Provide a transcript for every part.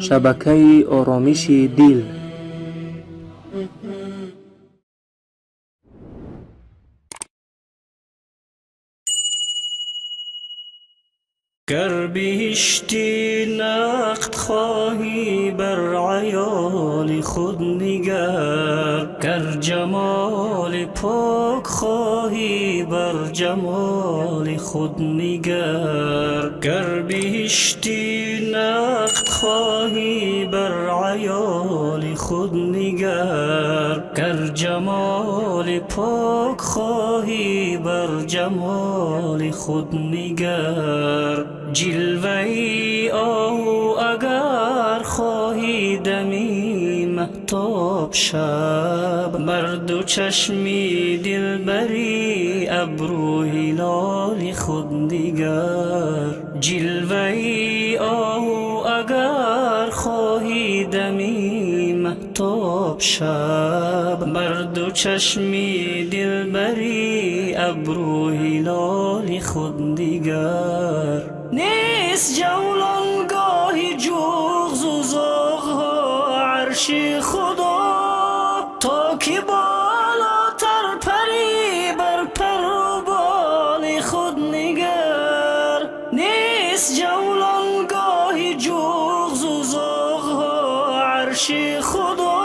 شبکه آرامش دل. گر بهشتی نقد خواهی بر عیال خود نگر، گر جمال پاک خواهی بر جمال خود نگر. گر بهشتی نقد خواهی بر عیال خود نگر، گر جمال پاک خواهی بر جمال خود نگر. جلوه آهو اگر خواهی دمی مهتاب شب، بر دو چشمی دلبری ابرو هلال خود نگر. جلوه آهو اگر خواهی دمی مهتاب شب، بر دو چشمی دلبری ابرو هلال خود نگر. نیست جولان گاهی جغز و زاغها عرش خدا، تا که بالاتر پری بر پر و بال خود نگر. نیست جولان گاهی جغز و زاغها عرش خدا،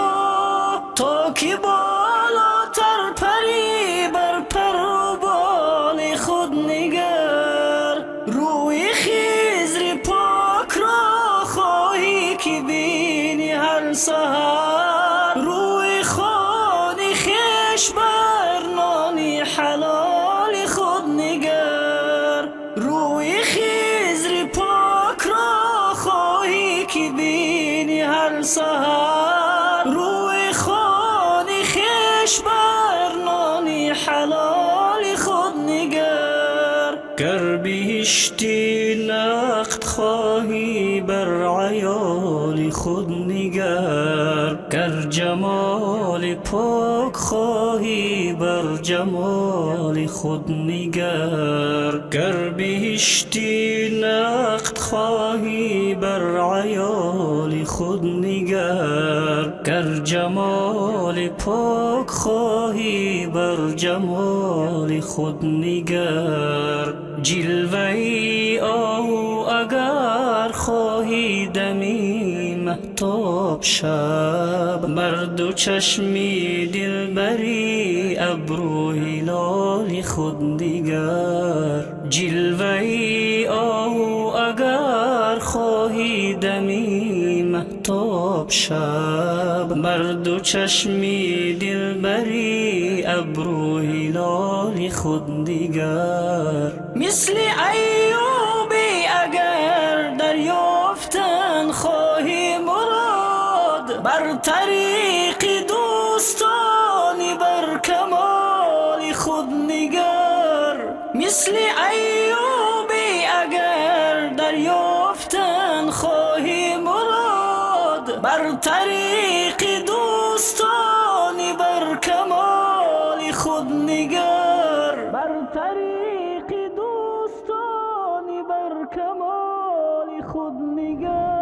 تا که بالاتر پری بر پر و بال خود نگر. روی خضر پاک را خواهی که بینی هر سحر، روی خانه خویش بر نان حلال خود نگر. روی خضر پاک را خواهی که بینی هر سحر، روی خانه خویش بر نان حلال خود نگر. گر بهشتی نقد خواهی بر عیال خود نگر، گر جمال پاک خواهی بر جمال خود نگر. گر بهشتی نقد خواهی بر عیال خود نگر، گر جمال پاک خواهی بر جمال خود نگر. جلوه آهو اگر خواهی دمی مهتاب شب، بر دو چشمی دلبری ابرو هلال خود نگر. جلوه آهو اگر خواهی دمی مهتاب شب، بر دو چشمی دلبری ابرو هلال خود نگر. مثل ایوبی اگر دریافتن خواهی مراد، بر طریق دوستانی بر کمال خود نگر. مثل ایوبی اگر دریافتن خواهی مراد، بر طریق دوستانی بر کمال خود نگر. بر طریق دوستانی بر کمال خود نگر.